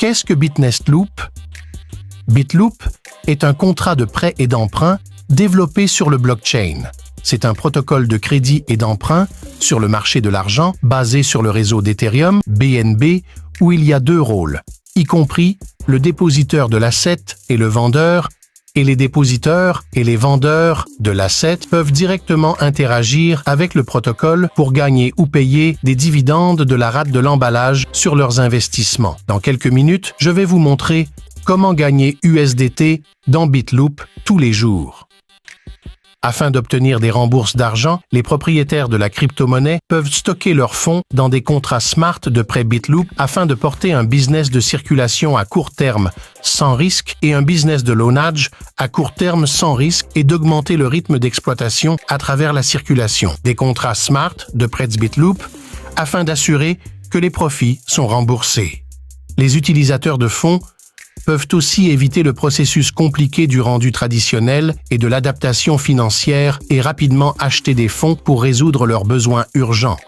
Qu'est-ce que Bitnest Loop? Bitloop est un contrat de prêt et d'emprunt développé sur le blockchain. C'est un protocole de crédit et d'emprunt sur le marché de l'argent basé sur le réseau d'Ethereum, BNB, où il y a deux rôles, y compris le dépositeur de l'asset et le vendeur, et les dépositeurs et les vendeurs de l'asset peuvent directement interagir avec le protocole pour gagner ou payer des dividendes de la rate de l'emballage sur leurs investissements. Dans quelques minutes, je vais vous montrer comment gagner USDT dans Bitloop tous les jours. Afin d'obtenir des rembourses d'argent, les propriétaires de la crypto-monnaie peuvent stocker leurs fonds dans des contrats smart de prêt Bitloop afin de porter un business de circulation à court terme sans risque et un business de loanage à court terme sans risque et d'augmenter le rythme d'exploitation à travers la circulation. Des contrats smart de prêt Bitloop afin d'assurer que les profits sont remboursés. Les utilisateurs de fonds peuvent aussi éviter le processus compliqué du rendu traditionnel et de l'adaptation financière et rapidement acheter des fonds pour résoudre leurs besoins urgents.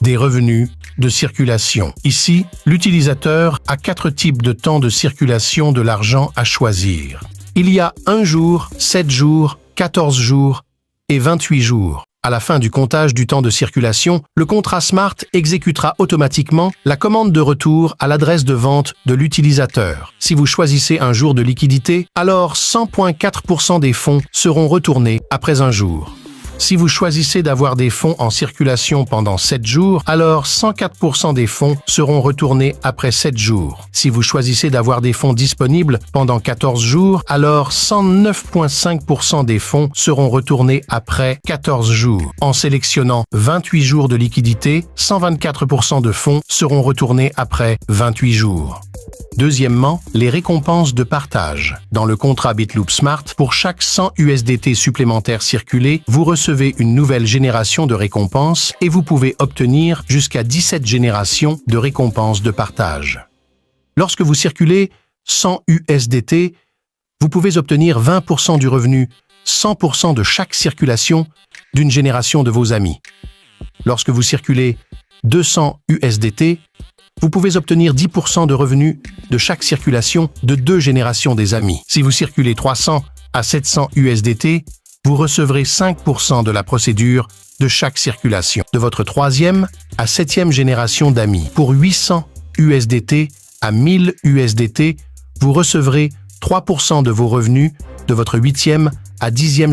Des revenus de circulation. Ici, l'utilisateur a 4 types de temps de circulation de l'argent à choisir. Il y a 1 jour, 7 jours, 14 jours et 28 jours. À la fin du comptage du temps de circulation, le contrat Smart exécutera automatiquement la commande de retour à l'adresse de vente de l'utilisateur. Si vous choisissez un jour de liquidité, alors 100,4% des fonds seront retournés après un jour. Si vous choisissez d'avoir des fonds en circulation pendant 7 jours, alors 104% des fonds seront retournés après 7 jours. Si vous choisissez d'avoir des fonds disponibles pendant 14 jours, alors 109,5% des fonds seront retournés après 14 jours. En sélectionnant 28 jours de liquidité, 124% de fonds seront retournés après 28 jours. Deuxièmement, les récompenses de partage. Dans le contrat Bitloop Smart, pour chaque 100 USDT supplémentaires circulés, vous recevez une nouvelle génération de récompenses et vous pouvez obtenir jusqu'à 17 générations de récompenses de partage. Lorsque vous circulez 100 USDT, vous pouvez obtenir 20% du revenu, 100% de chaque circulation d'une génération de vos amis. Lorsque vous circulez 200 USDT, vous pouvez obtenir 10% de revenus de chaque circulation de 2 générations des amis. Si vous circulez 300 à 700 USDT, vous recevrez 5% de la procédure de chaque circulation de votre 3e à 7e génération d'amis. Pour 800 USDT à 1000 USDT, vous recevrez 3% de vos revenus de votre 8e à 10e